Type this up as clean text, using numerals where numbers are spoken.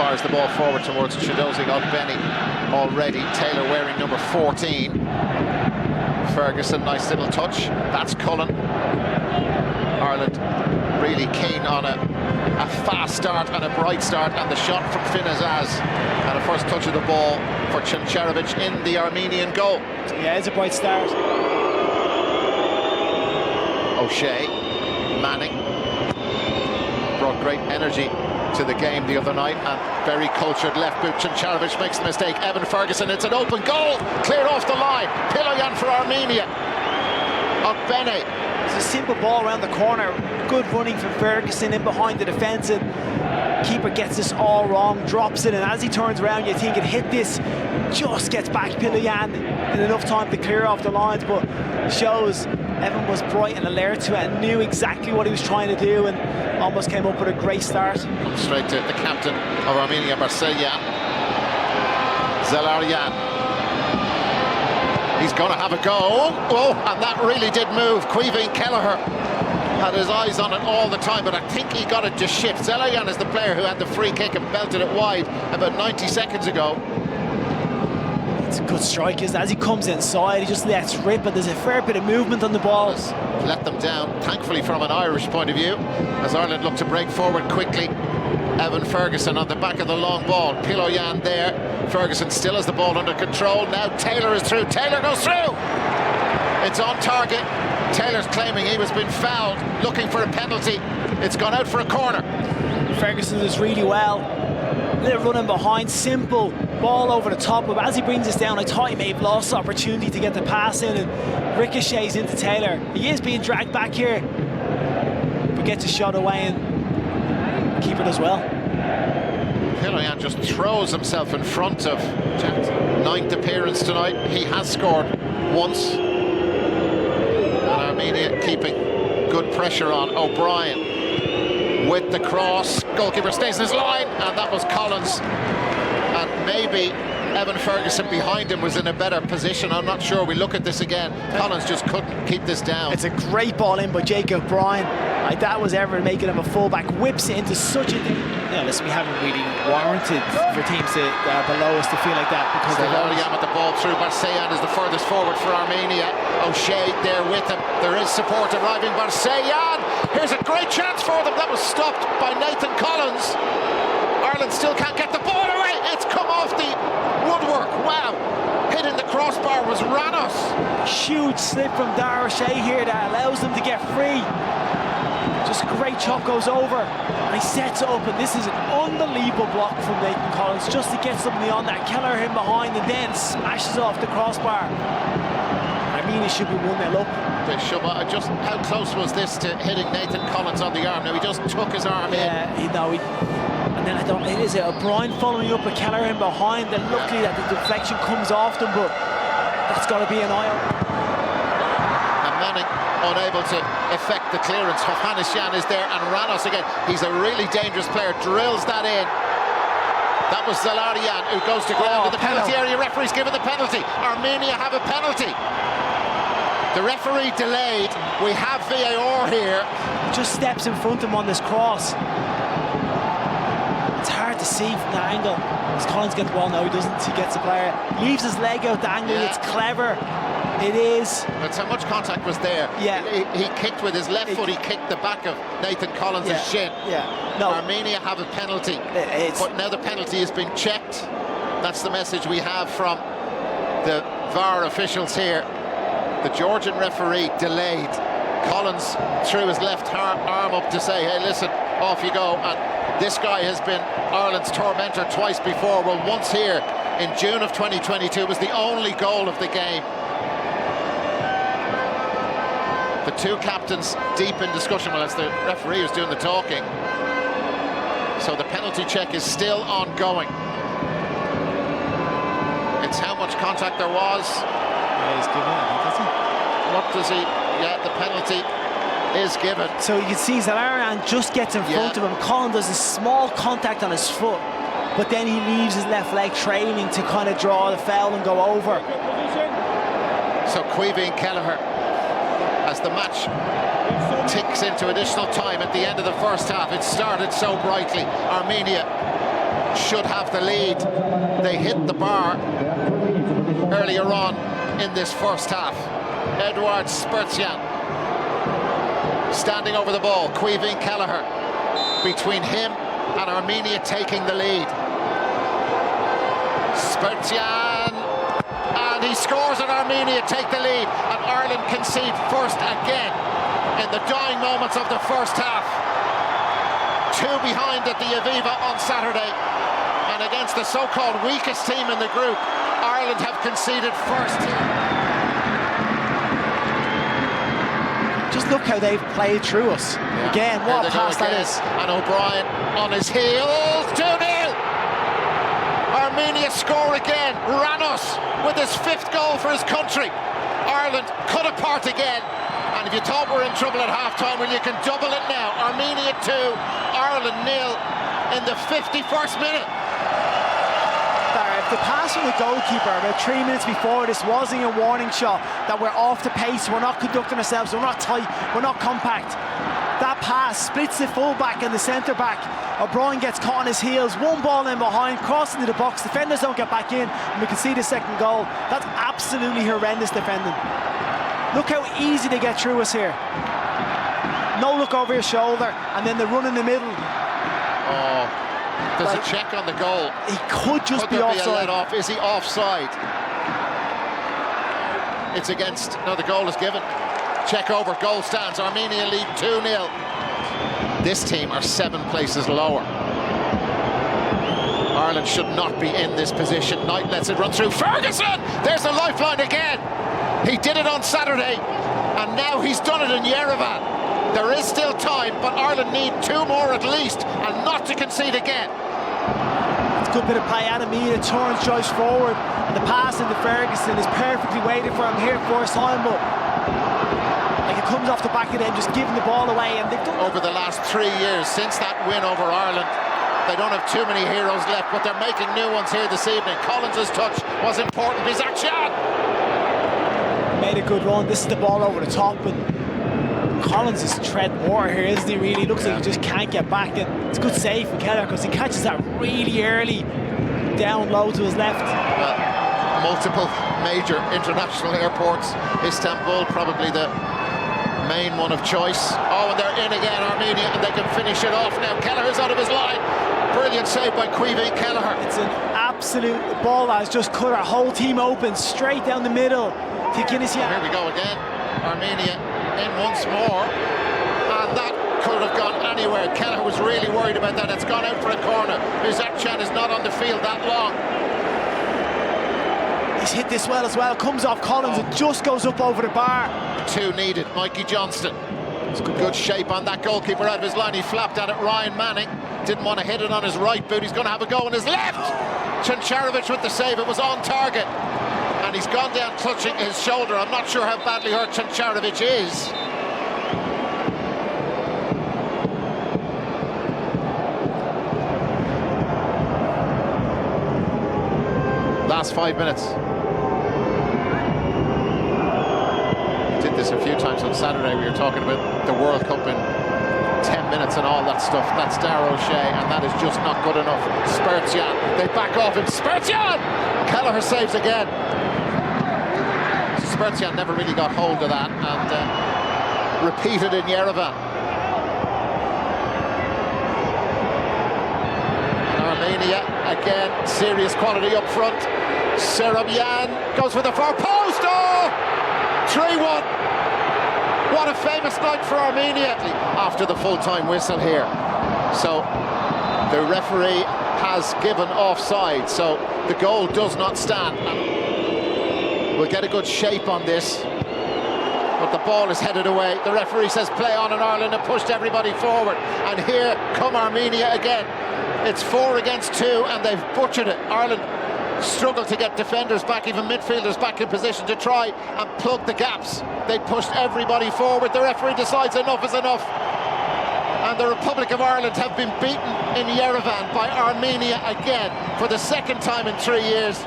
fires the ball forward towards Chiedozie Ogbeni already. Taylor wearing number 14. Ferguson, nice little touch. That's Cullen. Ireland really keen on a fast start and a bright start, and the shot from Finn Azaz and a first touch of the ball for Čančarević in the Armenian goal. Yeah, it's a bright start. O'Shea, Manning brought great energy to the game the other night, and very cultured left boot. Čančarević makes the mistake. Evan Ferguson, it's an open goal, cleared off the line. Piloyan for Armenia. Ogbeni. It's a simple ball around the corner. Good running from Ferguson in behind the defence, and keeper gets this all wrong, drops it, and as he turns around you think it hit this, just gets back Piloyan in enough time to clear off the lines, but shows Evan was bright and alert to it and knew exactly what he was trying to do, and almost came up with a great start. Comes straight to the captain of Armenia, Barselyan. Zelaryan. He's going to have a go. Oh, and that really did move. Qualifiying Kelleher had his eyes on it all the time, but I think he got it just shift. Zelaryan is the player who had the free kick and belted it wide about 90 seconds ago. It's a good strike, as he comes inside, he just lets rip, and there's a fair bit of movement on the ball. Let them down, thankfully from an Irish point of view, as Ireland look to break forward quickly. Evan Ferguson on the back of the long ball. Piloyan there. Ferguson still has the ball under control. Now Taylor is through. Taylor goes through. It's on target. Taylor's claiming he was being fouled, looking for a penalty. It's gone out for a corner. Ferguson does really well. Little running behind, simple ball over the top. But as he brings this down, I thought he may have lost the opportunity to get the pass in, and ricochets into Taylor. He is being dragged back here, but gets a shot away, and keeper does well. Piloyan just throws himself in front of Jack's 9th appearance tonight. He has scored once. And Armenia keeping good pressure on. O'Brien with the cross. Goalkeeper stays in his line, and that was Collins. And maybe Evan Ferguson behind him was in a better position. I'm not sure. We look at this again. Collins just couldn't keep this down. It's a great ball in by Jacob Bryan. Like that was ever making him a fullback. Whips it into such a... Yeah, listen, we haven't really warranted for teams below us to feel like that, because Zelaryan with the ball through. Barselyan is the furthest forward for Armenia. O'Shea there with him. There is support arriving. Barselyan. Here's a great chance for them. That was stopped by Nathan Collins. Ireland still can't get the ball away. It's come off the woodwork. Wow. Hitting the crossbar was Ranos. Huge slip from Dara O'Shea here that allows them to get free. Just a great chop goes over, and he sets up, and this is an unbelievable block from Nathan Collins just to get somebody on that. Kelleher in behind, and then smashes off the crossbar. Armenia should be 1-0 up. They should. Just how close was this to hitting Nathan Collins on the arm? Now he just took his arm in. And then I don't. It is O'Brien following up with Kelleher in behind, and luckily that the deflection comes off them, but that's got to be an eye. And Manning unable to effect the clearance. Hovhannisyan is there, and Ranos again. He's a really dangerous player. Drills that in. That was Zelaryan who goes to ground in the penalty area. Referee's given the penalty. Armenia have a penalty. The referee delayed. We have VAR here. Just steps in front of him on this cross. It's hard to see from that angle. As Collins gets the ball, no, he doesn't. He gets the player. Leaves his leg out the angle. Yeah. It's clever. It is. That's how much contact was there. Yeah. He kicked with his left foot. He kicked the back of Nathan Collins' shin. Yeah. No. Armenia have a penalty. But now the penalty has been checked. That's the message we have from the VAR officials here. The Georgian referee delayed. Collins threw his left arm up to say, hey, listen, off you go. And this guy has been Ireland's tormentor twice before. Well, once here in June of 2022 was the only goal of the game. The two captains deep in discussion. Well, it's the referee who's doing the talking. So the penalty check is still ongoing. It's how much contact there was. Yeah, he's given it, does he? What does he? Yeah, the penalty is given. So you can see Zelaryan just gets in front of him. Colin does a small contact on his foot, but then he leaves his left leg trailing to kind of draw the foul and go over. So Qualifiying Kelleher, as the match ticks into additional time at the end of the first half. It started so brightly. Armenia should have the lead. They hit the bar earlier on in this first half. Edward Spurtian standing over the ball. Qualifiying Kelleher between him and Armenia taking the lead. Spurtian, and he scores and Armenia take the lead, and Ireland concede first again in the dying moments of the first half. 2 behind at the Aviva on Saturday, and against the so-called weakest team in the group, Ireland have conceded first. Just look how they've played through us. Yeah. Again, what a pass that is. And O'Brien on his heels, 2-0. Armenia score again. Ranos with his 5th goal for his country. Ireland cut apart again. And if you thought we were in trouble at half-time, well, you can double it now. Armenia 2, Ireland 0 in the 51st minute. If the pass from the goalkeeper about 3 minutes before this wasn't a warning shot that we're off the pace, we're not conducting ourselves, we're not tight, we're not compact. That pass splits the full-back and the centre-back. O'Brien gets caught on his heels, one ball in behind, crossing into the box, defenders don't get back in, and we can see the second goal. That's absolutely horrendous defending. Look how easy they get through us here. No look over your shoulder, and then the run in the middle. Oh. There's a check on the goal. He could just be offside. Let off? Is he offside? It's against. No, the goal is given. Check over. Goal stands. Armenia lead 2-0. This team are 7 places lower. Ireland should not be in this position. Knight lets it run through. Ferguson! There's the lifeline again. He did it on Saturday, and now he's done it in Yerevan. There is still time, but Ireland need 2 more at least, and not to concede again. It's a good bit of play. Armenia turns, drives forward, and the pass into Ferguson is perfectly waited for him here first time, but like it comes off the back of them, just giving the ball away. And they've done over the last 3 years since that win over Ireland. They don't have too many heroes left, but they're making new ones here this evening. Collins' touch was important. Bizakshan made a good run. This is the ball over the top, and Collins is tread water here, isn't he, really? Looks like he just can't get back, and it's a good save from Kelleher because he catches that really early down low to his left. Well, multiple major international airports. Istanbul probably the main one of choice. Oh, and they're in again, Armenia, and they can finish it off now. Kelleher's out of his line. Brilliant save by Qualifiying Kelleher. It's an absolute ball that has just cut our whole team open straight down the middle to Guinness-Yan. Here we go again. Armenia in once more, and that could have gone anywhere. Kelleher was really worried about that. It's gone out for a corner. Bizakshan is not on the field that long. He's hit this well as well. Comes off Collins, it just goes up over the bar. 2 needed. Mikey Johnston. It's good shape on that goalkeeper out of his line. He flapped at it. Ryan Manning didn't want to hit it on his right boot. He's going to have a go on his left. Chancharovic with the save. It was on target. And he's gone down clutching his shoulder. I'm not sure how badly hurt Chancharovic is. Last 5 minutes. Did this a few times on Saturday. We were talking about the World Cup in 10 minutes and all that stuff. That's Darragh O'Shea, and that is just not good enough. Spurtian, they back off him. Spurtian! Kelleher saves again. Spurtian never really got hold of that, and repeated in Yerevan. And Armenia, again, serious quality up front. Yerevan goes for the far post. Oh! 3-1. What a famous night for Armenia after the full-time whistle here. So the referee has given offside, so the goal does not stand. We'll get a good shape on this, but the ball is headed away. The referee says play on, and Ireland have pushed everybody forward. And here come Armenia again. It's 4 against 2, and they've butchered it. Ireland struggled to get defenders back, even midfielders back in position to try and plug the gaps. They pushed everybody forward. The referee decides enough is enough. And the Republic of Ireland have been beaten in Yerevan by Armenia again for the 2nd time in 3 years.